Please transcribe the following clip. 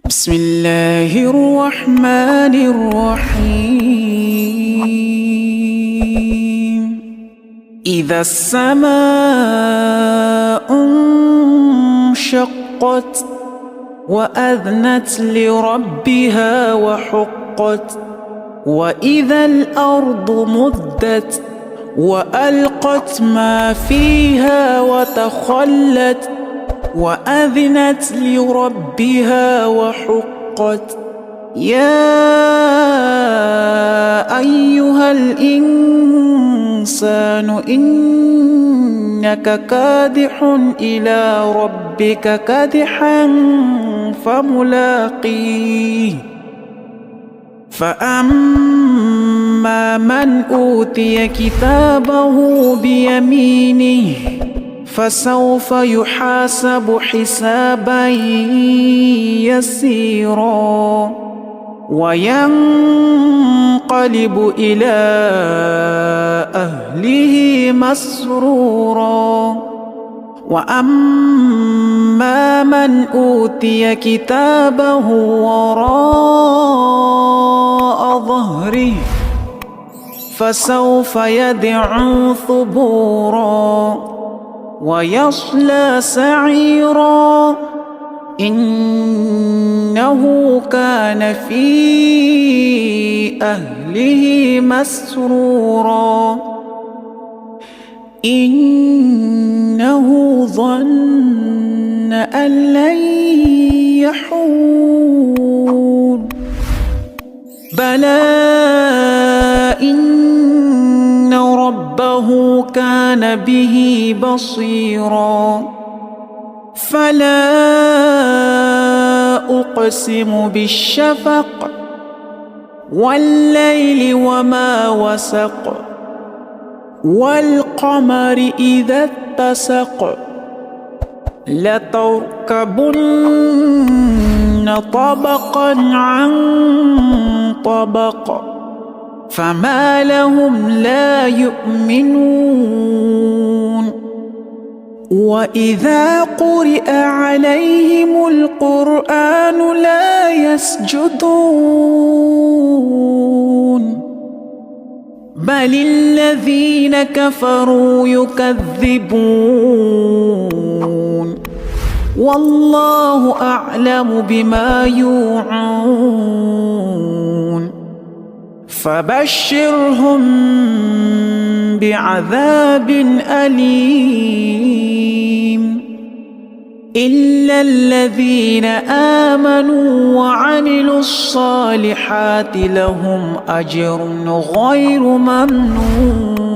بسم الله الرحمن الرحيم. إذا السماء انشقت وأذنت لربها وحقت، وإذا الأرض مدت وألقت ما فيها وتخلت وأذنت لربها وحقت. يا أيها الإنسان إنك كادح إلى ربك كدحا فملاقيه. فأما من أوتي كتابه بيمينه فسوف يحاسب حسابا يسيرا وينقلب إلى أهله مسرورا. وأما من أوتي كتابه وراء ظهره فسوف يدعو ثبورا ويصلى سعيرا، إنه كان في أهله مسرورا. إنه ظن أن لن يحور، بلى إن ربه كان به بصيرا. فلا أقسم بالشفق والليل وما وسق، والقمر إذا اتسق، لتركبن طبقا عن طبق، فما لهم لا يؤمنون. وإذا قرئ عليهم القرآن لا يسجدون، بل الذين كفروا يكذبون، والله أعلم بما يوعون. فبشرهم بعذاب أليم إلا الذين آمنوا وعملوا الصالحات لهم أجر غير ممنون.